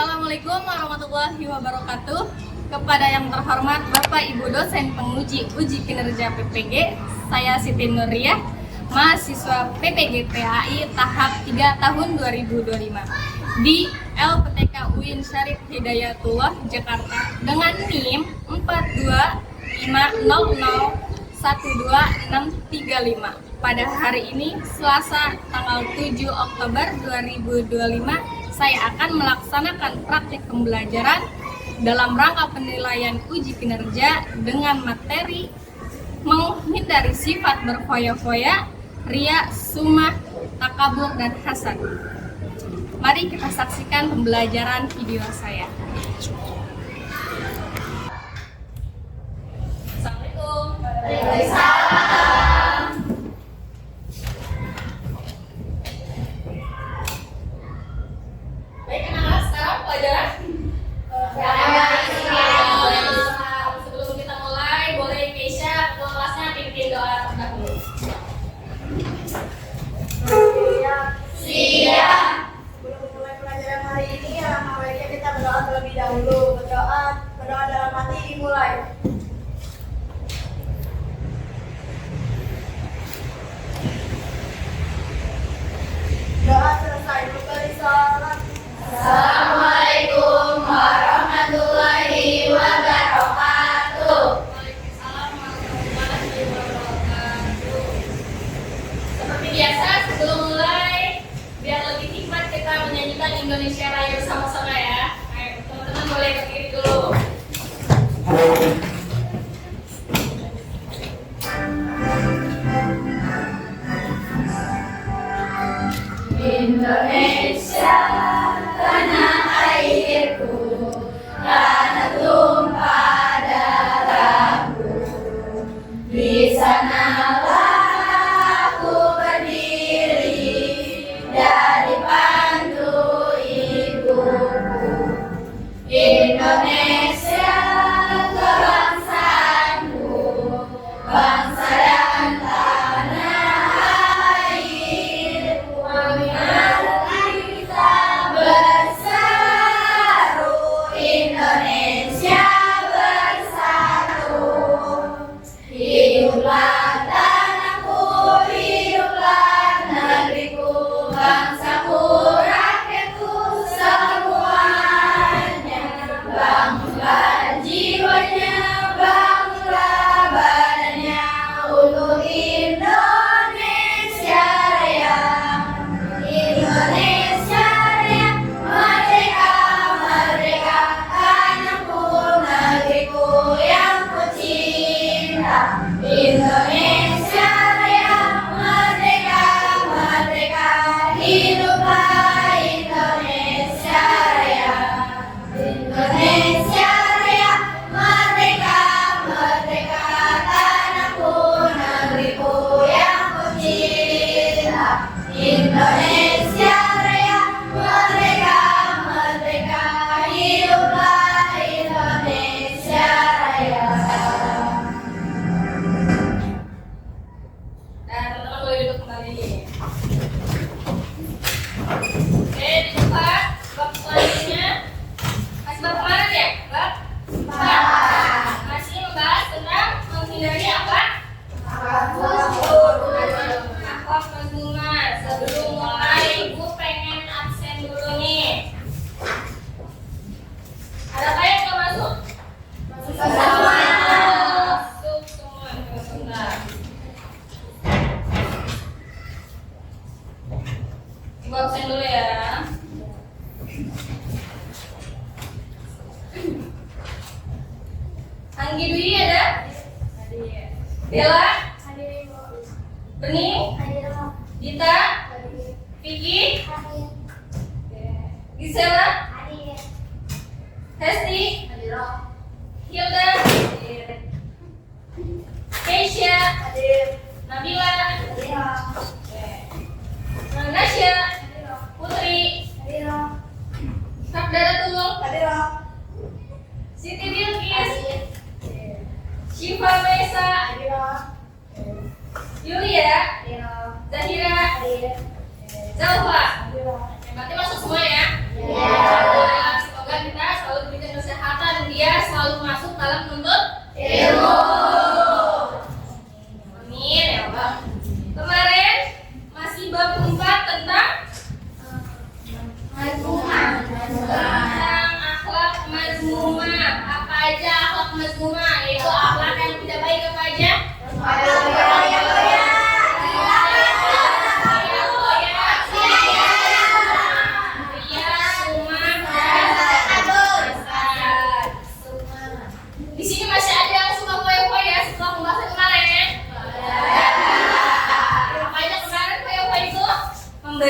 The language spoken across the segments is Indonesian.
Assalamualaikum warahmatullahi wabarakatuh. Kepada yang terhormat Bapak Ibu dosen penguji uji kinerja PPG, saya Siti Nuriyah, mahasiswa PPG PAI tahap 3 tahun 2025 di LPTK UIN Syarif Hidayatullah Jakarta dengan NIM 42500126635. Pada hari ini Selasa tanggal 7 Oktober 2025, saya akan melaksanakan praktik pembelajaran dalam rangka penilaian uji kinerja dengan materi menghindari sifat berfoya-foya, ria, sumah, takabur, dan hasad. Mari kita saksikan pembelajaran video saya. Assalamualaikum. Waalaikumsalam. Baik anak-anak, sekarang pelajaran sebelum kita mulai, boleh Keisha ketua kelasnya pimpin doa terdahulu. Siap. Sebelum mulai pelajaran hari ini, alangkah baiknya kita berdoa terlebih dahulu. Berdoa dalam hati dimulai. Doa selesai, beri salam. Assalamualaikum warahmatullahi wabarakatuh. Waalaikumsalam warahmatullahi wabarakatuh. Seperti biasa, sebelum mulai, biar lebih nikmat kita menyanyikan Indonesia Raya bersama-sama ya. Ayo, teman-teman boleh berdiri dulu. Indonesia, tanah airku, tanah tumpah darahku. Di sanalah aku berdiri dari pantu ibuku. Indonesia, kebangsaanku, bangsa dan tanah airku. Kita bersatu, Indonesia bersatu. Hiduplah tanahku, hiduplah negeriku, bangsaku, rakyatku semuanya. Bangunlah jiwanya, bangunlah badannya untuk Indonesia Raya. Indonesia Raya, merdeka, merdeka, tanahku, negeriku yang ku cinta. Indonesia Raya, merdeka, merdeka, hiduplah Indonesia Raya. Indonesia Raya, merdeka, merdeka, tanahku, negeriku yang ku cinta. Indonesia Raya, merdeka, merdeka, hiduplah Indonesia Raya. Dan teman-teman boleh duduk kembali. Oke, di tempat bab selanjutnya masih bab kemana ya? Bab 4. Masih membahas tentang menghindari apa? Akhlak mazmumah. Sebelum mulai, Ibu pengen absen dulu nih. Adakah yang mau masuk? Masuk semua. Tunggu sebentar. Ibu absen dulu ya. Anggi Dwi ada? Bella? Bening? Dita? Vicky? Gisela? Hesti? Hilda? Keisha? Nabila? Nasya? Putri? Habdaratul? Siti Bilqis? Syifa Maisa? Yulia? Zahira? Zalfa? Berarti masuk semua ya? Ya.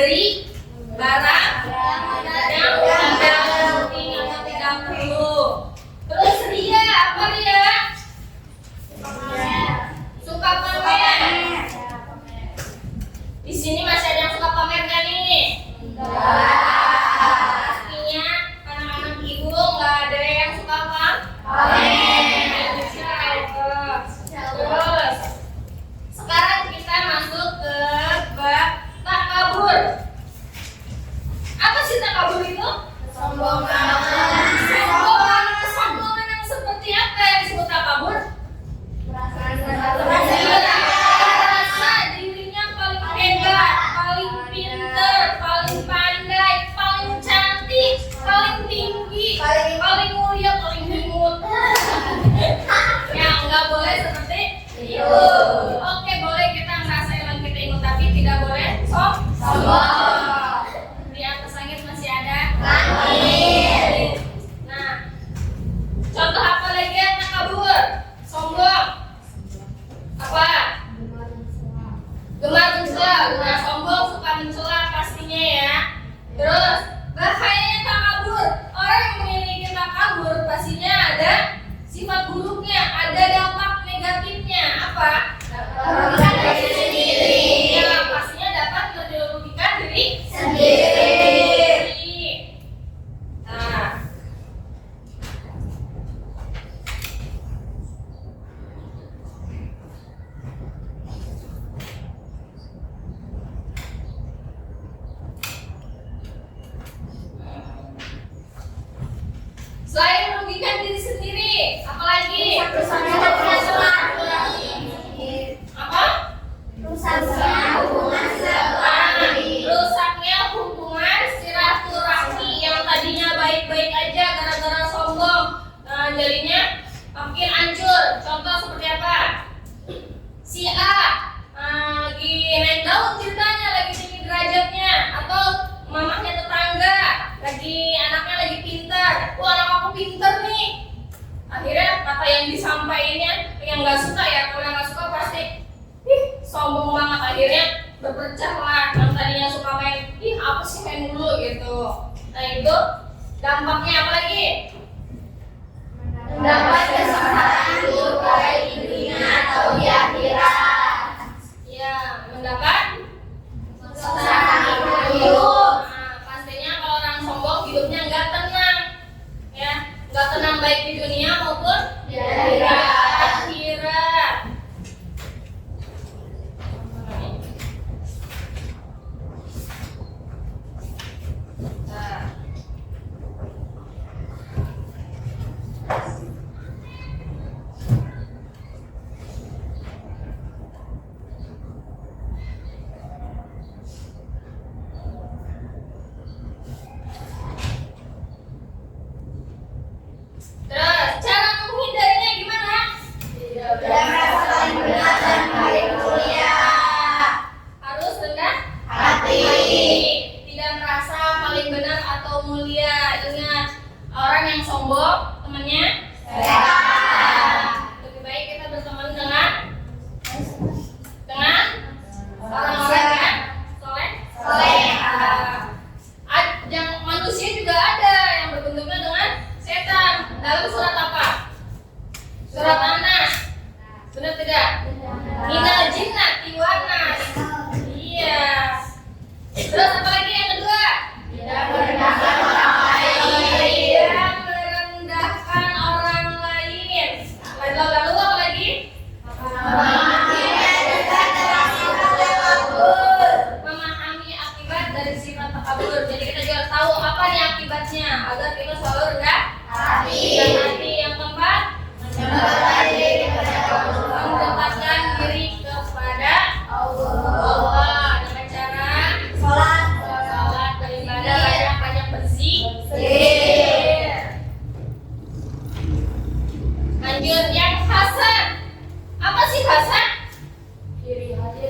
memberi barang yang tidak penting atau tidak perlu. Terus ria, apa ria? Suka pamer. Di sini masih ada yang suka pamer nggak nih? Pastinya anak-anak ibu nggak ada yang suka apa? Pamer. Terus sekarang kita masuk ke bab takabur. Apa sih takabur itu? Kesombongan yang seperti apa yang disebut takabur? Merasa dirinya paling hebat, paling pinter, paling pandai, paling cantik, paling tinggi, paling mulia, paling imut. Yang nggak boleh seperti itu. Oke, boleh kita merasa yang kita imut, tapi tidak boleh sombong. Di atas langit masih ada langit. Nah, contoh apa lagi yang takabur? Sombong. Apa? Gemar mencela. Nah, sombong suka mencela pastinya ya. Terus bahayanya takabur. Orang yang memiliki takabur pastinya ada sifat buruknya, ada dampak negatifnya. Apa? Dapat diri sendiri. Ya, pastinya dapat merugikan diri sendiri. Nah, selain merugikan diri sendiri, apalagi? Apa? Rusaknya hubungan silaturahmi yang tadinya baik-baik aja gara-gara sombong. Nah, jadinya makin hancur. Contoh seperti apa? Si A lagi naik daun ceritanya, lagi tinggi derajatnya, atau mamahnya tetangga, anaknya lagi pintar. Wah, anak aku pintar nih. Akhirnya kata yang disampaikannya yang nggak suka ya, kalau yang nggak suka pasti sombong banget. Akhirnya berpecah lah. Yang tadinya suka main, apa sih main dulu gitu. Nah, itu dampaknya apa lagi? Mendapat kesempatan buruk baik di dunia atau di akhirat. Ya, mendapat Kesempatan buruk. Nah, pastinya kalau orang sombong hidupnya nggak tenang, ya, nggak tenang baik di dunia maupun Di akhirat. akhirat. Nah. Terus cara menghindarinya gimana? Tidak merasa paling benar dan paling mulia. Harus rendah Hati. tidak merasa paling benar atau mulia. Ingat, orang yang sombong temannya Setan. lebih baik kita berteman dengan orang-orang yang soleh. Yang manusia juga ada yang berbentuknya dengan setan. Dalam surat apa? Surat An-Nas. Benar tidak? Minal jinnati wan nas. Iya. Terus apa lagi yang kedua? Tidak merendahkan orang lain. Tidak merendahkan orang lain. Lalu apa lagi? Memahami akibat dari sifat takabur. Memahami akibat dari sifat takabur. Jadi kita juga harus tahu apa nih akibatnya agar kita selalu rendah Hati. hati. Yang keempat, Mendekatkan diri kepada Allah. mendekatkan diri kepada Allah. Allah dengan cara Sholat. sholat, beribadah, banyak bersih. Lanjut yang hasan. Apa sih hasan? Ciri hati.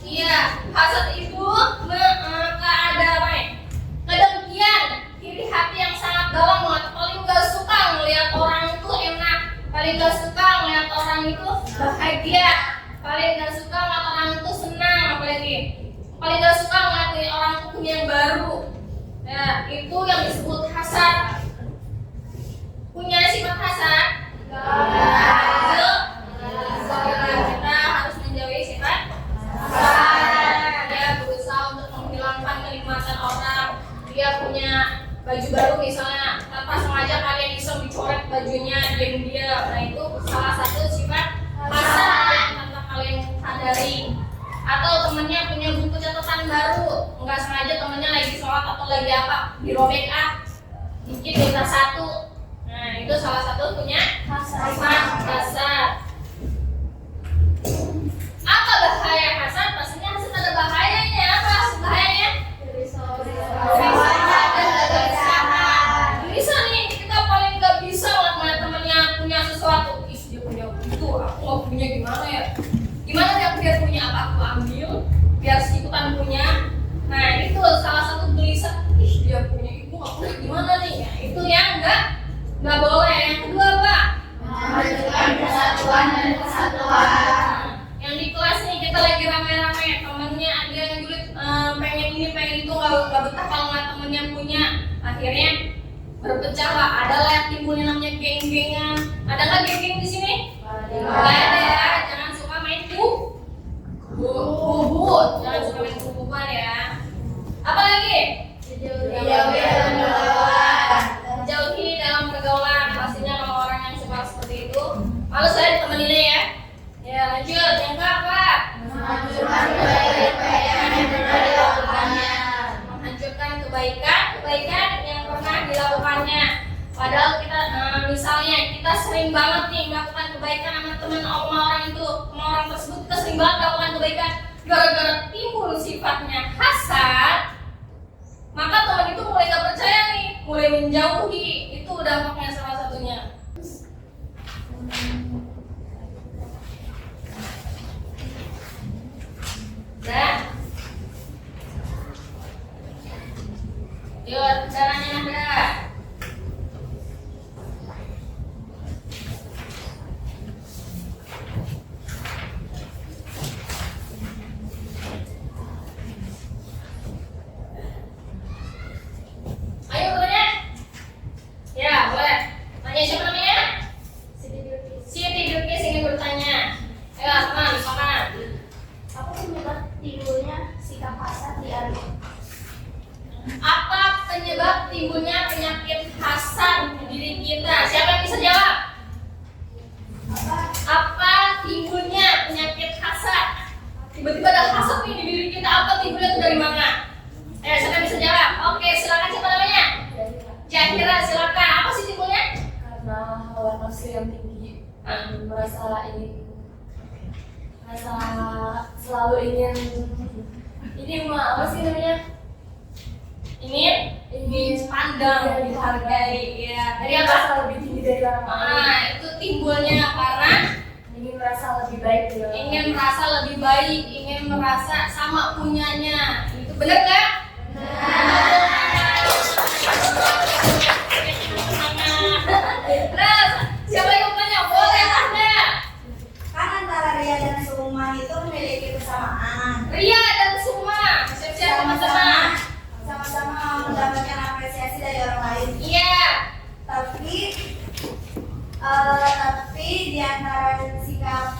Iya, hasad itu kedengkian, ciri hati yang sangat dalam banget. Paling gak suka ngelihat orang itu enak, paling gak suka ngelihat orang itu bahagia. Paling gak suka ngeliat orang itu senang, apalagi paling gak suka ngeliat orang itu punya yang baru. Ya, itu yang disebut hasad. Punya sifat hasad? Itu kita harus menjauhi sifat hasad. Dia berusaha untuk menghilangkan kenikmatan orang. Dia punya baju baru misalnya, tanpa sengaja kalian iseng dicoret bajunya diam-diam. Nah itu salah satu sifat hasad yang tanpa kalian sadari. Atau temennya punya buku catatan baru, nggak sengaja temennya lagi sholat atau lagi apa, dirobek dikit minta satu. Nah itu salah satu punya sifat hasad. Apa bahaya hasad? Pastinya hasad ada bahayanya. Apa bahayanya? Bisa nih, kita paling nggak bisa ngeliat temennya punya sesuatu. Ih dia punya itu, aku nggak punya, gimana ya? Gimana ya biar punya apa aku ambil, biar ikutan punya. Nah itu salah satu gelisah. Ih dia punya ibu, aku punya, gimana nih? Ya, itu yang nggak boleh. Yang kedua apa? Memajukan persatuan dan kesatuan. Yang di kelas nih kita lagi rame-rame, temennya ada yang julid, pengen ini pengen itu, nggak betah kalau nggak temennya punya. Akhirnya berpecah lah. Ada lah yang timbulnya namanya geng-gengan. Ada nggak geng-geng di sini? Nggak ada ya. Jangan suka main bubut. Jangan suka main bubuan ya. Apa lagi? Dijauhi dalam pergaulan. Jauhi dalam pergaulan. Pastinya kalau orang yang suka seperti itu, malu saya temeninnya ya. Ya lanjut. Yang keempat, Menghancurkan kebaikan yang pernah dilakukannya. menghancurkan kebaikan yang pernah dilakukannya. Padahal kita misalnya kita sering banget nih melakukan kebaikan sama teman sama orang itu, sama orang tersebut kita sering banget melakukan kebaikan. Gara-gara timbul sifatnya hasad, maka teman itu mulai gak percaya nih, mulai menjauhi. Itu dampaknya salah satunya. Nah, yuk caranya ada. Ayo bertanya. Ya boleh. Tanya siapa namanya? Siti Bilqis ingin bertanya. Ayo teman, silakan. Apa penyebab timbulnya sikap hasad di anak? Apa penyebab timbulnya penyakit hasad di diri kita? Siapa yang bisa jawab? Apa timbulnya penyakit hasad? Tiba-tiba ada hasad nih di diri kita. Apa timbulnya itu dari mana? Siapa yang bisa jawab? Oke, silakan, siapa namanya? Jahira, silakan. Apa sih timbulnya? Karena hawa nafsu yang tinggi, merasa selalu ingin ini apa sih namanya, Ingin dipandang, dihargai. Ya, dari apa? merasa lebih tinggi dari orang lain, Itu timbulnya karena ingin merasa lebih baik dari orang lain. ingin merasa lebih baik, ingin merasa sama punyanya. Itu benar nggak? Nah, siapa yang mau tanya? Boleh Anda. Kan antara Ria dan Suma itu memiliki kesamaan. Ria dan Suma, siap-siap teman-teman. Sama-sama mendapatkan apresiasi dari orang lain. Iya. Tapi di antara sikap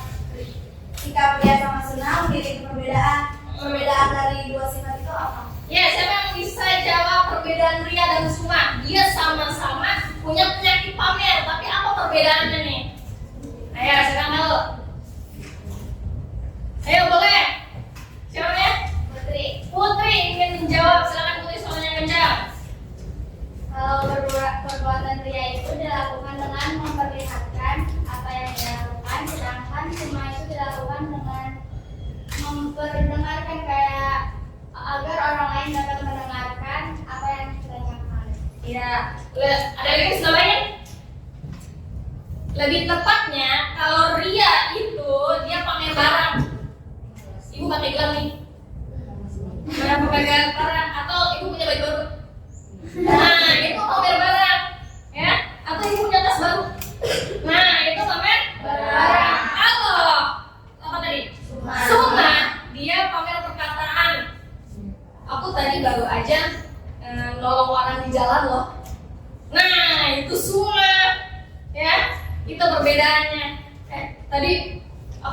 Ria sama Suna memiliki perbedaan. Perbedaan dari dua sifat itu apa? Ya, siapa yang bisa jawab perbedaan Ria dan Suma? Dia sama-sama punya penyakit pamer, tapi apa perbedaannya nih? Ayo, silakan tahu. Ayo, boleh. Siapa ya? Putri ingin menjawab. Silakan Putri, soalnya menjawab. Kalau perbuatan Ria itu dilakukan dengan memperlihatkan apa yang dia lakukan, sedangkan semua itu dilakukan dengan memperdengarkan, kayak agar orang lain dapat mendengarkan apa yang kita ucapkan. Iya. Ada lagi namanya? Lebih tepatnya, kalau Ria itu dia pamer barang. Ibu pakai gelang nih. Berapa pakai barang? Atau ibu punya baju baru? Nah, itu pamer barang, ya? Atau ibu punya tas baru? Nah, itu pamer barang. Kalau apa tadi?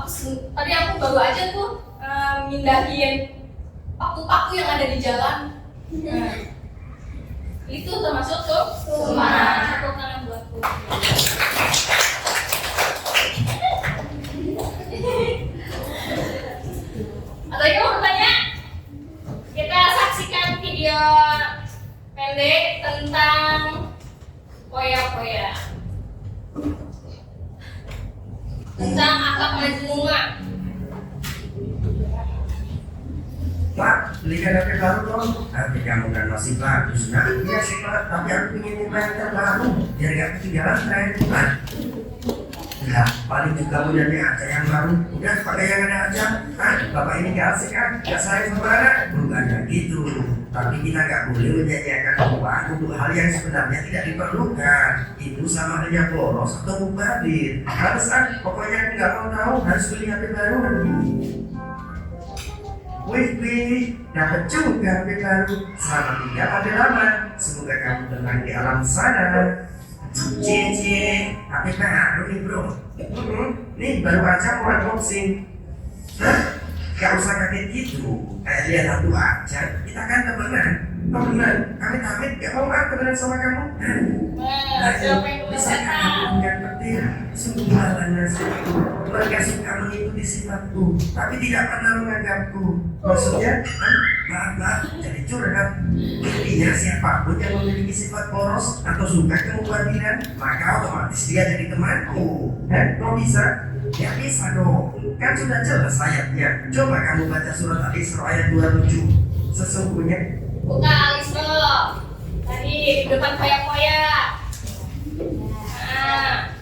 Tadi aku baru aja tuh mindahin paku-paku yang ada di jalan. Nah, itu termasuk tuh tepuk tangan buatku. Atau kamu bertanya? Kita saksikan video pendek tentang poya-poya, tentang akhlak majmua. Pak, belikan HP baru dong. HP kamu kan masih bagus. Nah, iya sih Pak, tapi aku ingin yang terbaru biar gak ketinggalan tren. Nah, ya, paling juga punya aja yang baru. Udah pakai yang ada aja. Nah, Bapak ini gak asik kan? Gak sayang sama anak? Bukannya gitu. Tapi kita gak boleh menyanyiakan uang untuk hal yang sebenarnya tidak diperlukan. Itu sama halnya boros atau mubazir. Harus kan? Pokoknya aku gak mau tahu. Harus beli HP baru. Wih, dapat juga HP baru. Selamat tinggal HP lama. Semoga kamu tenang di alam sana. Cie, HP baru nih bro. Nih baru aja mau unboxing. Hah? Gak usah kaget gitu. Kayak lihat satu aja. Kita kan temenan. Amit-amit gak mau temenan sama kamu. Siapa yang Bisa kamu yang penting sungguh malahnya satu berkasih kamu mengikuti sifatku tapi tidak pernah menganggapku. Maksudnya maaf jadi curhat. Intinya siapapun yang memiliki sifat boros atau suka kemubaziran maka otomatis dia jadi temanku. Kok bisa? Ya bisa dong, kan sudah jelas ayatnya. Coba kamu baca surat Al-Isra ayat 27. Sesungguhnya buka Al-Isra tadi di depan poya-poya. Nah,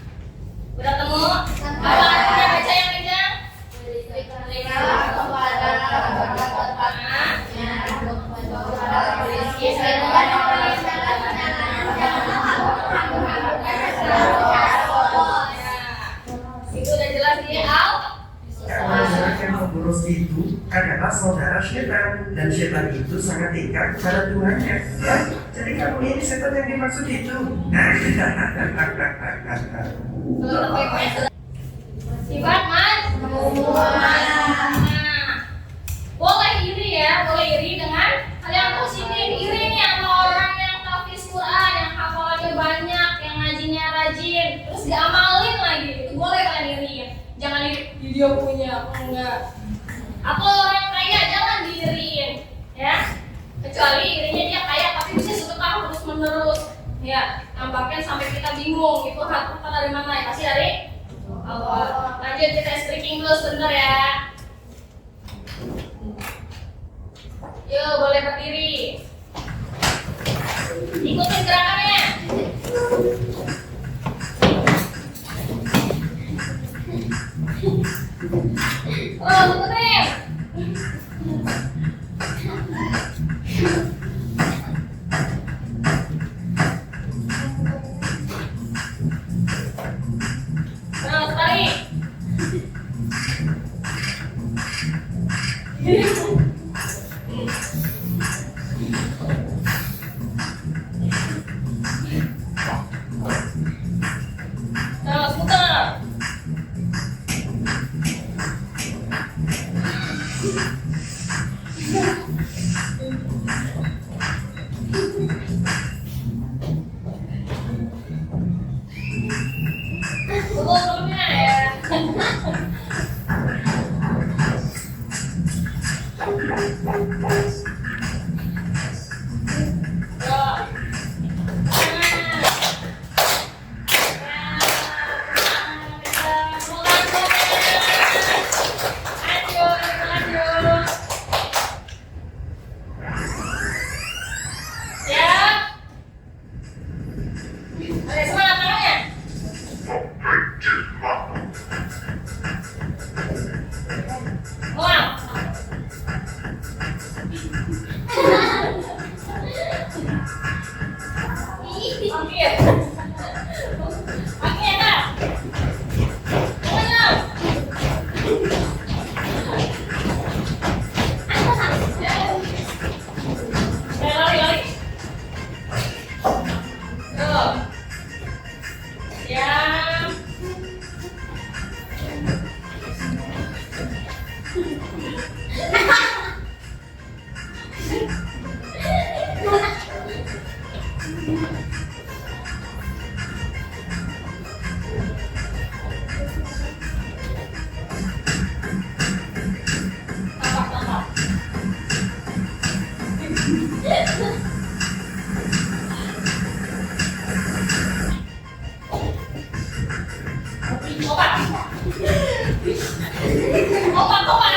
udah temu? Apa artinya baca yang kencang? Itu udah jelas di Al. karena yang pemboros itu adalah saudara setan dan setan itu sangat tingkat kepada Tuhannya. Ya, jadi kamu ini setan yang dimaksud itu. Sifat mas. Boleh iri ya, boleh iri dengan hal yang positif. Iri nih sama orang yang hafiz Quran, yang hafalannya banyak, yang ngajinya rajin, terus diamalin lagi. Itu boleh kalian iri ya. Jangan iri, dia punya, enggak. Atau orang kaya jangan diiriin, ya. Kecuali irinya dia kaya tapi bisa sedekah terus menerus. Ya, nampaknya sampai kita bingung itu harta dari mana ya? Pasti dari Allah. Lanjut kita stretching dulu sebentar ya. Yuk boleh berdiri. Ikutin gerakannya. Oh, ikutin. Terus tarik. Terus putar. Kompak, kompak.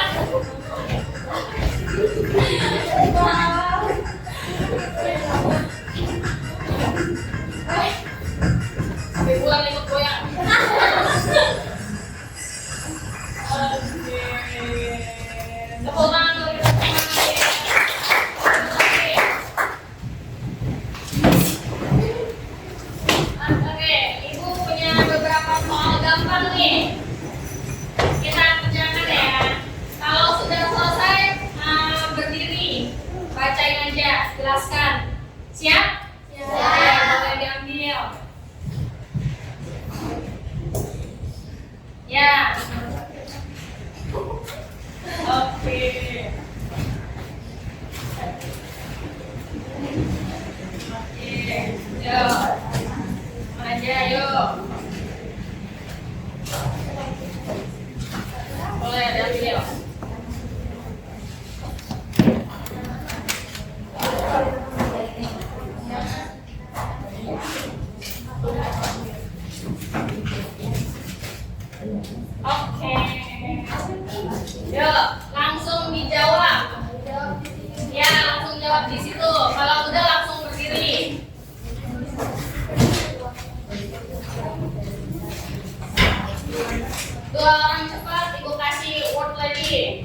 Sampai pulang ikut goyang. Oke. Tepuk tangan dulu kita semuanya. Oke, Ibu punya beberapa soal gampang nih. Kita kerjakan ya. Kalau sudah selesai berdiri, bacain aja, jelaskan. Siap? Siap. Boleh diambil. Ya. Oke. Oke. Yuk. Aja yuk. Boleh diambil. Oke. Yuk, langsung dijawab. Ya, langsung jawab di situ. Kalau udah langsung berdiri. Dua orang cepat, Ibu kasih word lagi.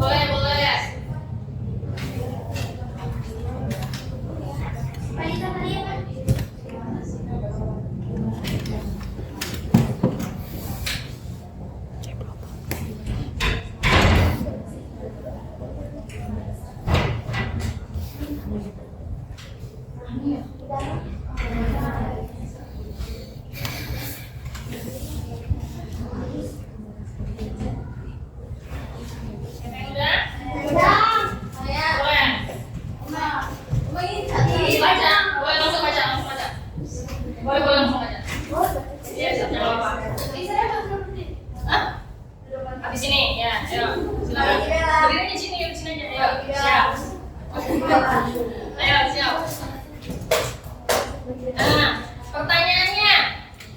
Boleh, boleh. Siapa yang udah? Boleh. Baca. Boleh langsung baca, langsung baca. Boleh, boleh langsung baca. Iya, siap, jangan lupa. Hah? Habis ini, ya, ayo. Silakan. Berdiri di sini aja. Ayo, siap. Ayo, siap. Nah, pertanyaannya.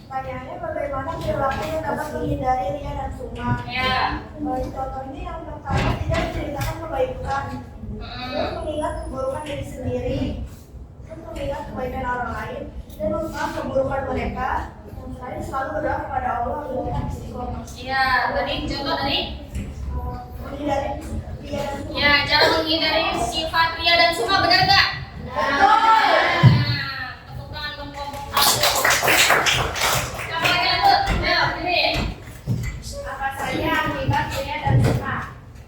Pertanyaannya bagaimana perilaku yang dapat menghindari ria dan suma? Ya. Bagi contoh ini yang pertama tidak menceritakan kebaikan, terus mengingat keburukan diri sendiri, terus mengingat kebaikan orang lain, dan melupakan keburukan mereka. Yang terakhir selalu berdoa kepada Allah untuk istiqomah. Iya, tadi contoh tadi. Menghindari ria dan suma. Ya, cara menghindari sifat ria dan suma, benar nggak? Betul. Nah, tepuk tangan untuk kelompok satu. Siapa lagi lanjut? Ayo, ini. Apa saja akibat ria dan suma?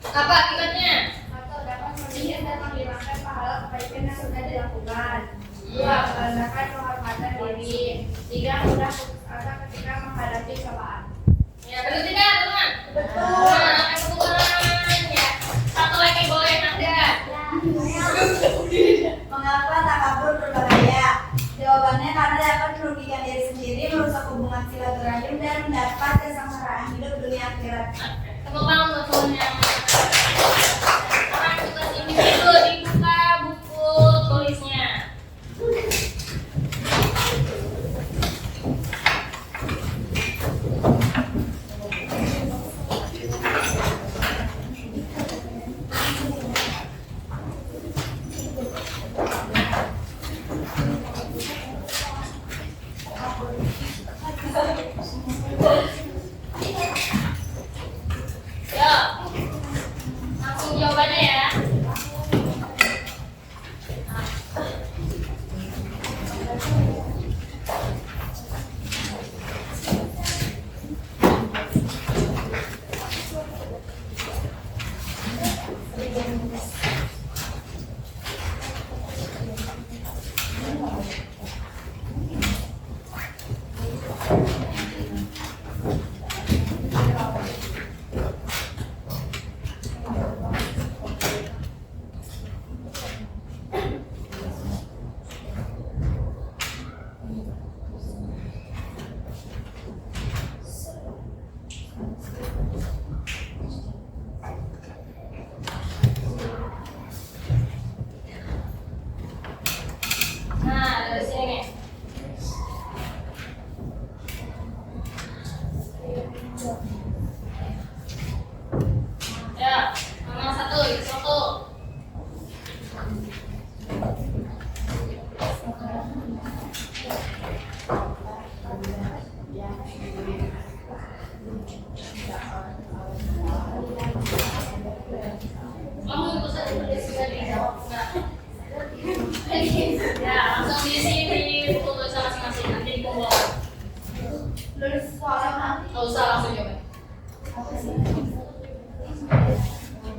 Apa akibatnya? Satu, dapat menyihir dan menghilangkan pahala kebaikan yang sudah dilakukan. Dua, merendahkan kehormatan diri. Tiga, mudah putus asa ketika menghadapi cobaan. Ya, betul tidak, teman? Betul. Nah, tepuk tangan. Ya. Satu lagi boleh Anda. Mengapa takabur berbahaya? Jawabannya karena dapat merugikan diri sendiri, merusak hubungan silaturahim, dan mendapat kesengsaraan hidup dunia akhirat. Tepuk tangan untuk temannya. Sekarang tugas individu dibuka buku tulisnya. Ya, Nulis soal Nggak usah langsung coba.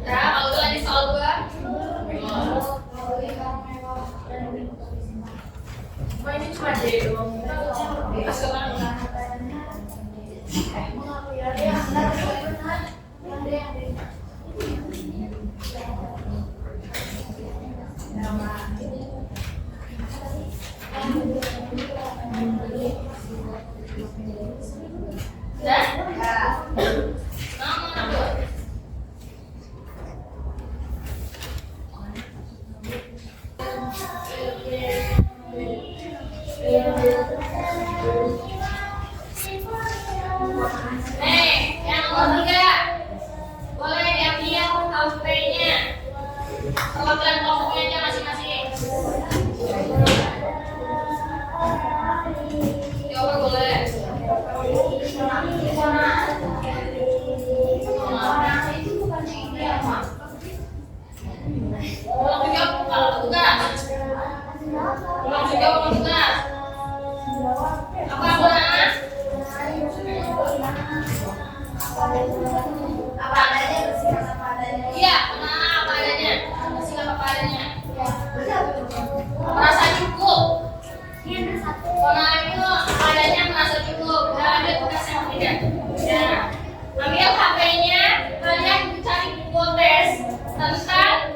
Ya, kalau udah lanjut soal 2. Ini cuma jadi doang. Pas ke mana? Yang nomor 3 boleh diambil HP-nya. Perwakilan kelompoknya aja masing-masing. Coba boleh. Langsung jawab kalau tugas. Langsung jawab kalau tugas. Apa benar? apa adanya bersikap apa adanya. Iya, benar apa adanya. Bersikap apa adanya. Merasa cukup. Benar itu apa adanya merasa cukup. Udah ada tugas yang tidak. Ya. Ambil HP-nya, kalian cari buku tes tentang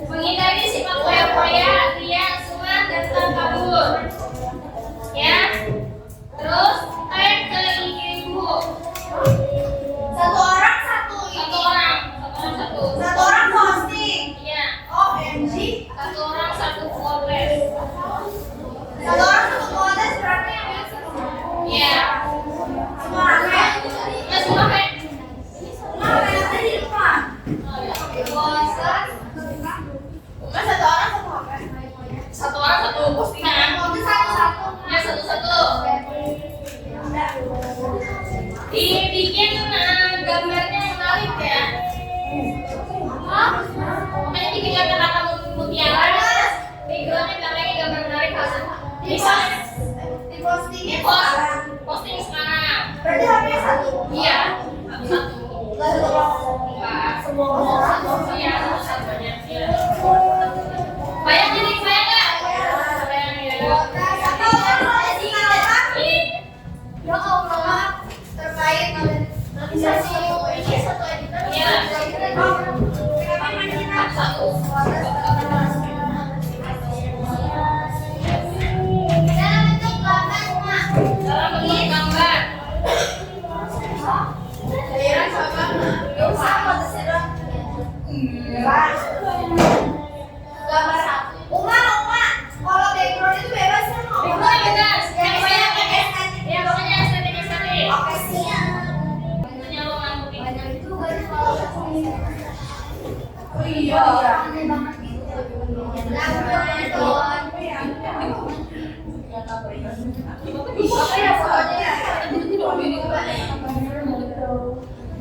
menghindari sifat foya-foya, riak, sumat, dan kabur. Ya. Terus tag ke IG ibu. Satu orang satu Satu orang posting. Iya. OMG. Satu orang satu folders. Satu orang satu konten berarti yang Iya. semua orang Ya semua kayak. semua orang yang ada di rumah. Bukan satu orang satu HP. Satu orang satu postingan. Konten satu-satu. Ya satu-satu. Dibikin gambarnya menarik ya. Makanya bikin kata-kata mutiara. Backgroundnya belakangnya gambar menarik hasil. Di postingnya sekarang. Posting sekarang. Berarti HP-nya satu. Iya. Satu. Nggak satu orang. Enggak. Semua orang satu. Iya, satu-satunya. Iya. Bayang ini, bayang nggak? Bayang ya. Satu orang ada di kamera. Ya Allah. Terkait organisasi ini satu editor. Iya. Kenapa mana Satu. dalam bentuk gambar rumah. Dalam bentuk gambar. Daerah sama. Yuk sama terserah. Gambar Uma. Kalau background itu bebas kan? Background bebas. Yang Yang banyak banyak yang kan? estetik. Ya pokoknya estetik. Oke siap. Bentuknya lo ngambil. Banyak itu guys kalau Oh iya. aneh banget gitu. Apa ya fotonya?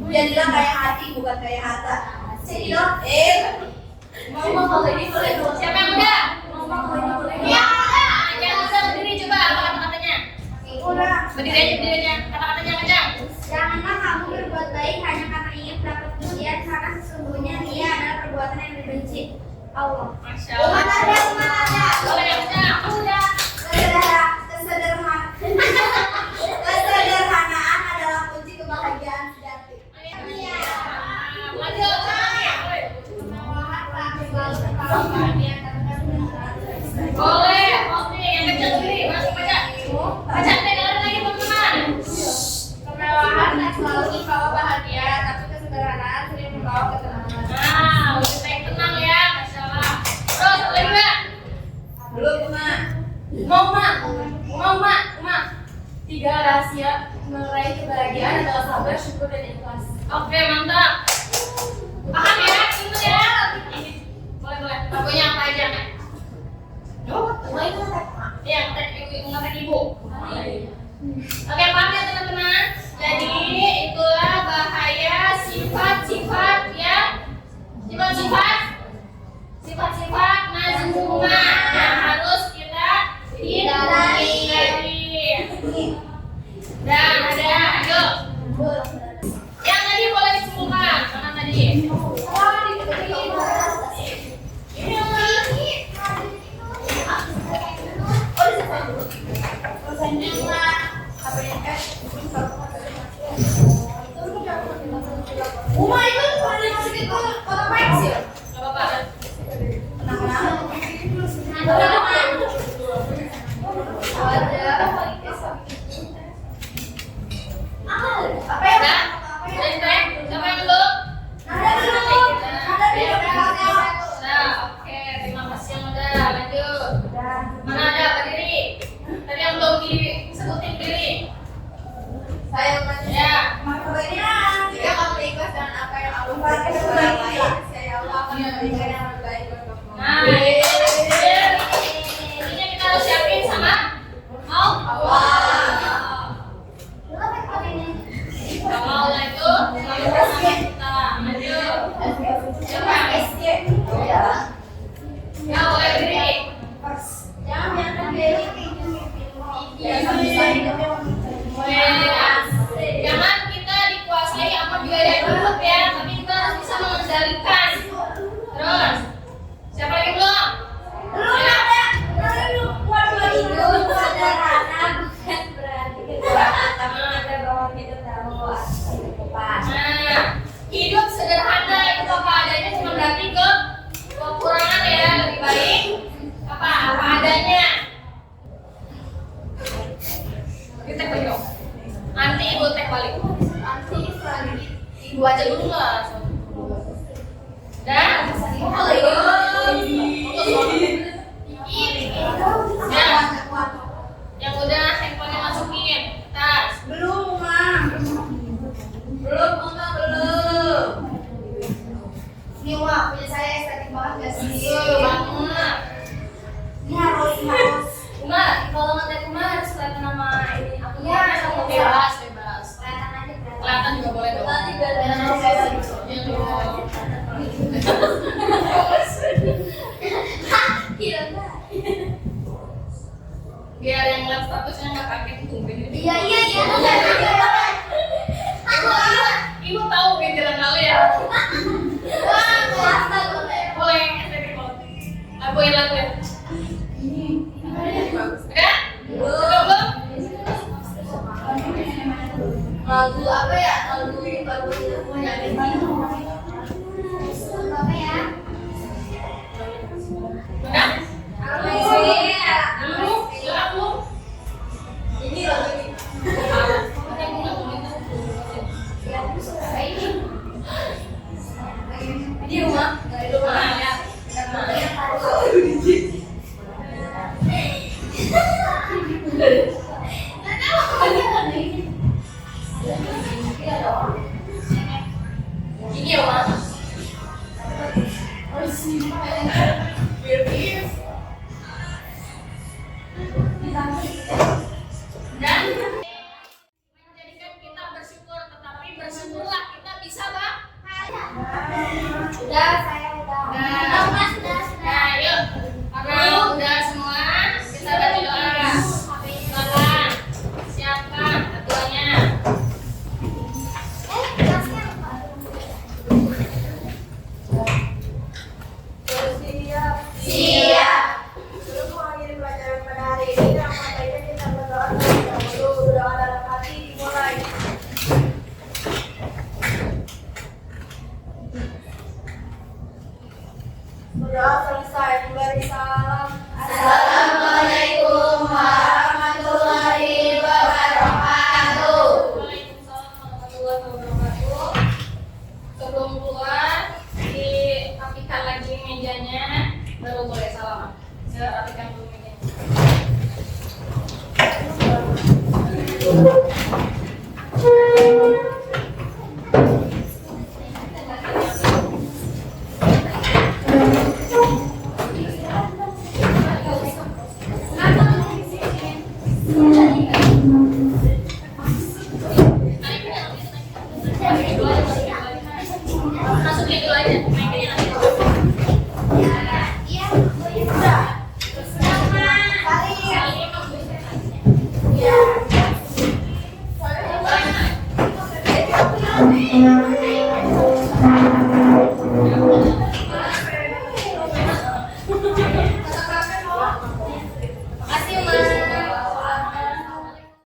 Jadilah kayak hati bukan kayak harta. Sini dong. Mama kalau ini boleh dong. Siapa yang udah? Mama kalau ini boleh. Ya udah. Yang udah berdiri coba apa kata-katanya? Udah. Berdiri aja. Kata-katanya kencang. Janganlah kamu berbuat baik hanya karena ingin mendapat pujian, karena sesungguhnya dia adalah perbuatan yang dibenci Allah. Masya Umat Allah. ada. Boleh yang kencang. Udah. Kesederhanaan adalah kunci kebahagiaan sejati. Iya. Lanjut. Kemewahan tak selalu terpaut perhatian Boleh. Oke, yang kencang sendiri. Masuk baca. Baca dengerin lagi teman-teman. Kemewahan tak selalu membawa bahagia, tapi kesederhanaan sering membawa ketenangan. Nah, lebih baik tenang ya. Masya Allah. Terus lagi mbak. Belum Mak. 3 rahasia meraih kebahagiaan adalah sabar, syukur, dan ikhlas. Oke, mantap. Paham ya? Ingat ya? Boleh. Lagunya apa aja? Iya, ngetek ibu. Oke, paham ya teman-teman? Jadi itulah bahaya sifat-sifat ya. Sifat-sifat mazmumah yang harus kita hindari. Dan Yang tadi boleh dikumpulkan. Mana tadi? Uma itu kalau dimasukin ke kotak pensil. Gak apa-apa. Apa ya? Udah? Udah Teh? Siapa yang dulu? Nah, oke. Terima kasih yang udah. Lanjut. Mana ada berdiri? Tadi yang belum disebutin diri. Saya bertanya. Ya. Jika kamu ikhlas dengan apa yang Allah berikan kepada orang lain, saya Allah akan memberikan yang terbaik buat kamu. Nah, ini kita harus siapin sama mau. Mau lah itu. Kita lanjut. Siapa? Ya boleh berdiri. Jangan biarkan diri Jangan kita dikuasai apa gaya hidup ya, tapi kita harus bisa mengendalikan. Terus, siapa lagi belum? Nah, hidup sederhana itu apa adanya cuma berarti kekurangan ya, lebih baik apa adanya. Kita balik. Nanti ibu teh balik. Ibu aja dulu lah. Dan yang udah handphonenya masukin tas. Belum, Ma. Belum. Ini Wak, punya saya estetik banget gak sih? Banget. Ini harus. Enggak, kalau ngetek rumah harus kelihatan nama ini akunnya. Ya, Sama bebas. bebas. Kelihatan aja, Kelihatan juga boleh dong. Kelihatan juga, dan saya Iya dong. Biar yang lihat statusnya nggak kaget tumben ini. Iya. Ibu tahu pikiran kali ya. Wah, kelihatan boleh. Boleh estetik politik. Lakuin. Udah? Belum? Lagu apa ya? Lagu itu punya apa ya? Udah? Dulu. Ini lagu ini. Di rumah? Di rumah ya. Ini ya, Mas. Dan menjadikan kita bersyukur, tetapi bersyukurlah kita bisa, Bang. Udah, saya udah. Nah, yuk. Karena udah semua, kita baca doa. Silakan. Siapkan ketuanya. Siap. Sebelum mengakhiri pelajaran pada hari ini, alangkah baiknya kita berdoa terlebih dahulu. Berdoa dalam hati dimulai. Berdoa selesai, memberi salam. Assalamualaikum warahmatullahi wabarakatuh. Waalaikumsalam warahmatullahi wabarakatuh. Sebelum keluar, dirapikan lagi mejanya, baru boleh salaman. Saya rapikan dulu mejanya. Masukin dulu aja, mejanya nanti.